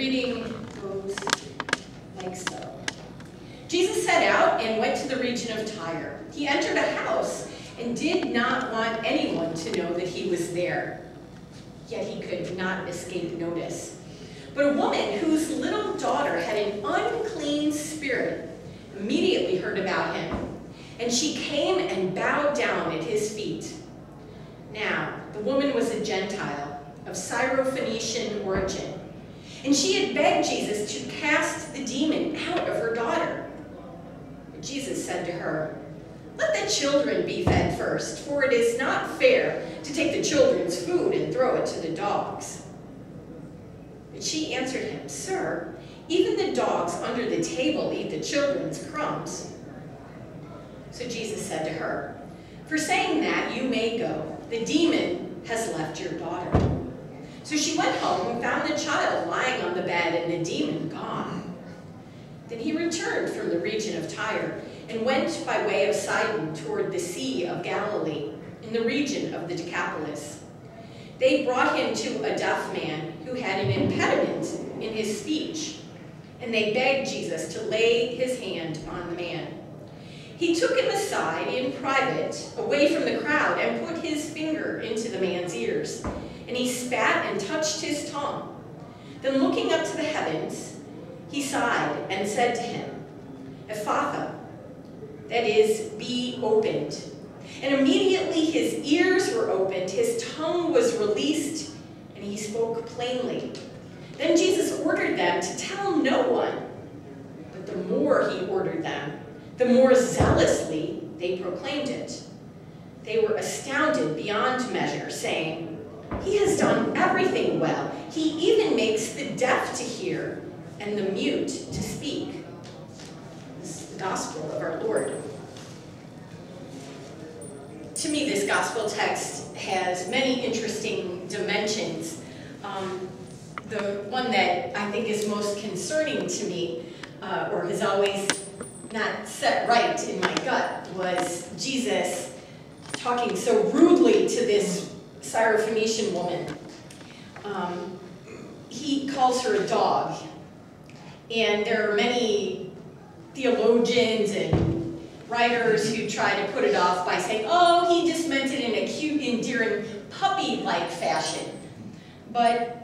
reading goes like so. Jesus set out and went to the region of Tyre. He entered a house and did not want anyone to know that he was there. Yet he could not escape notice. But a woman whose little daughter had an unclean spirit immediately heard about him, and she came and bowed down at his feet. Now, the woman was a Gentile of Syrophoenician origin, and she had begged Jesus to cast the demon out of her daughter. But Jesus said to her, "Let the children be fed first, for it is not fair to take the children's food and throw it to the dogs." But she answered him, "Sir, even the dogs under the table eat the children's crumbs." So Jesus said to her, "For saying that, you may go. The demon has left your daughter." So she went home and found the child lying on the bed and the demon gone. Then he returned from the region of Tyre and went by way of Sidon toward the Sea of Galilee, in the region of the Decapolis. They brought him to a deaf man who had an impediment in his speech, and they begged Jesus to lay his hand on the man. He took him aside in private, away from the crowd, and put his finger into the man's ears, and he spat and touched his tongue. Then looking up to the heavens, he sighed and said to him, "Ephphatha," that is, "be opened." And immediately his ears were opened, his tongue was released, and he spoke plainly. Then Jesus ordered them to tell no one. But the more he ordered them, the more zealously they proclaimed it. They were astounded beyond measure, saying, "He has done everything well. He even makes the deaf to hear and the mute to speak." This is the gospel of our Lord. To me, this gospel text has many interesting dimensions. The one that I think is most concerning to me, or has always not set right in my gut, was Jesus talking so rudely to this Syrophoenician woman. He calls her a dog, and there are many theologians and writers who try to put it off by saying, "Oh, he just meant it in a cute, endearing, puppy-like fashion." But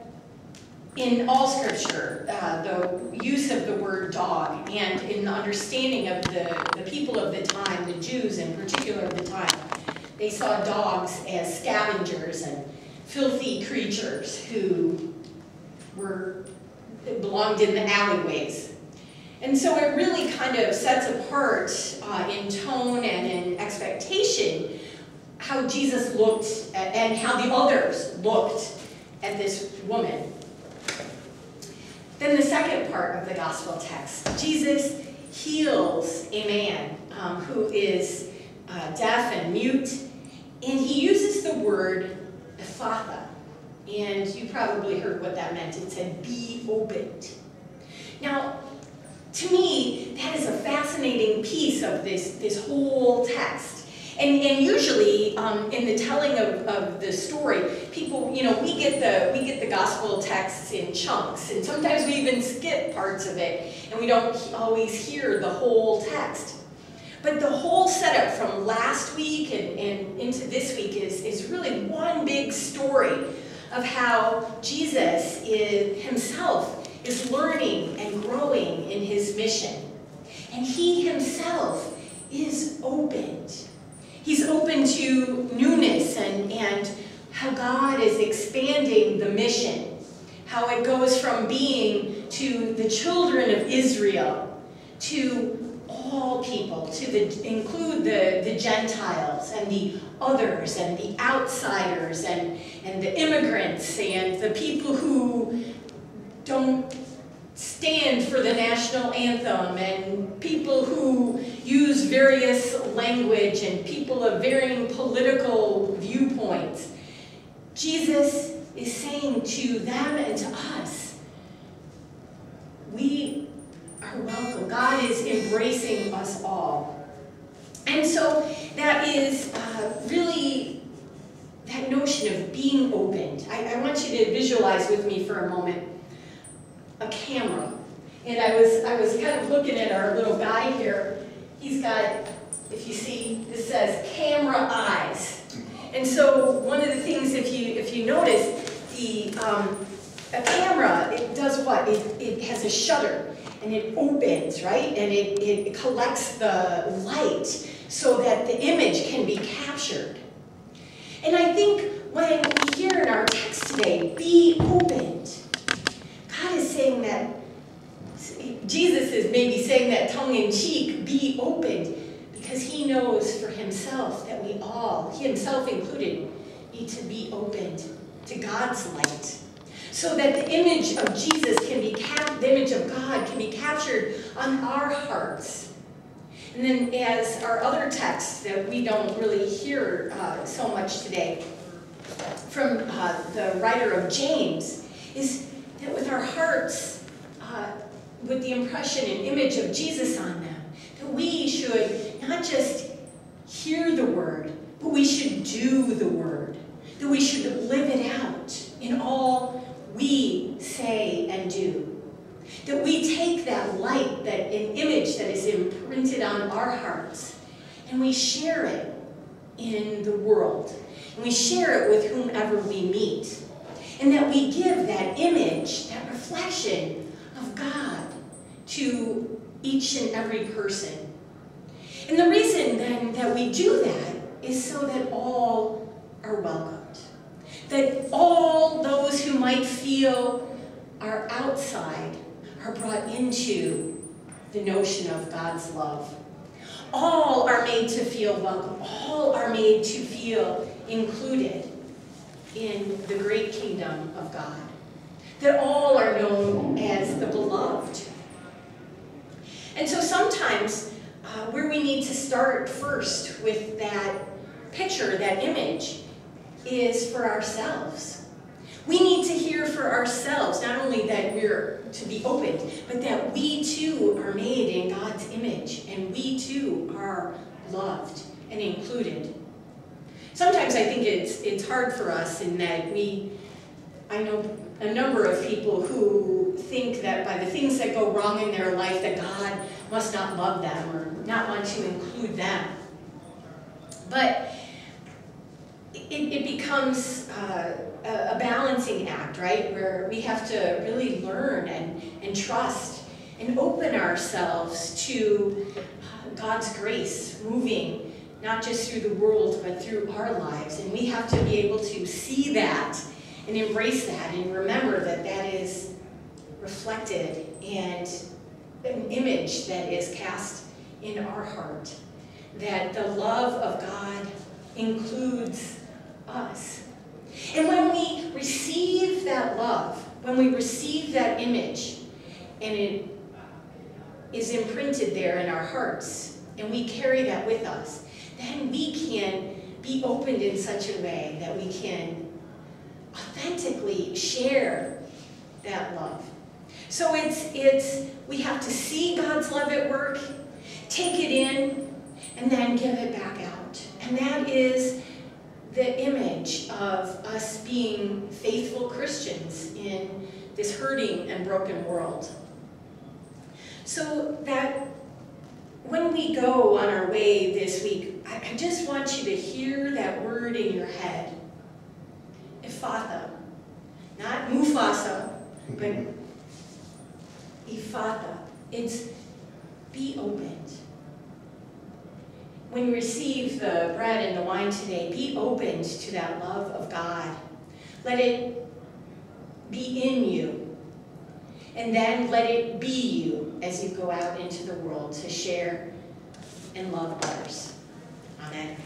in all Scripture, the use of the word dog, and in the understanding of the people of the time, the Jews in particular of the time, they saw dogs as scavengers and filthy creatures who belonged in the alleyways. And so it really kind of sets apart in tone and in expectation how Jesus looked at, and how the others looked at this woman. Then the second part of the gospel text, Jesus heals a man who is deaf and mute, and he uses the word Ephphatha, and you probably heard what that meant. It said, "be opened." Now, to me, that is a fascinating piece of this whole text. And usually, in the telling of the story, people, we get the gospel texts in chunks, and sometimes we even skip parts of it, and we don't always hear the whole text. But the whole setup from last week and into this week is really one big story of how Jesus himself is learning and growing in his mission. And he himself is opened. He's open to newness and how God is expanding the mission. How it goes from being to the children of Israel to all people, to include the Gentiles and the others and the outsiders and the immigrants and the people who don't stand for the national anthem, and people who use various language, and people of varying political viewpoints. Jesus is saying to them and to us, we are welcome. God is embracing us all. And so that is really that notion of being opened. I want you to visualize with me for a moment. a camera. And I was kind of looking at our little guy here. He's got, if you see, this says camera eyes. And so one of the things, if you notice, a camera, it does what? It has a shutter, and it opens, right? And it collects the light so that the image can be captured. And I think when we hear in our text today, be opened, God is saying that, Jesus is maybe saying that tongue in cheek, be opened, because he knows for himself that we all, he himself included, need to be opened to God's light, so that the image of Jesus can be the image of God can be captured on our hearts. And then as our other text that we don't really hear so much today from the writer of James is that with our hearts, with the impression and image of Jesus on them, that we should not just hear the word, but we should do the word, that we should live it out in all we say and do. That we take that light, that an image that is imprinted on our hearts, and we share it in the world. And we share it with whomever we meet. And that we give that image, that reflection of God to each and every person. And the reason then that we do that is so that all are welcomed. That all those who might feel are outside are brought into the notion of God's love. All are made to feel welcome. All are made to feel included in the great kingdom of God. That all are known as the beloved. And so sometimes where we need to start first with that picture, that image, is for ourselves. We need to hear for ourselves, not only that we're to be opened, but that we too are made in God's image, and we too are loved and included. Sometimes I think it's hard for us in that I know a number of people who think that by the things that go wrong in their life that God must not love them or not want to include them. But it becomes a balancing act, right? Where we have to really learn and trust and open ourselves to God's grace moving, not just through the world, but through our lives. And we have to be able to see that and embrace that and remember that that is reflected and an image that is cast in our heart. That the love of God includes us. And when we receive that love, when we receive that image, and it is imprinted there in our hearts, and we carry that with us, then we can be opened in such a way that we can authentically share that love. So we have to see God's love at work, take it in, and then give it back out. And that is the image of us being faithful Christians in this hurting and broken world. So that when we go on our way this week, I just want you to hear that word in your head. Ephphatha. Not Mufasa, but Ephphatha. It's be opened. When you receive the bread and the wine today, be opened to that love of God. Let it be in you. And then let it be you as you go out into the world to share and love others. Amen.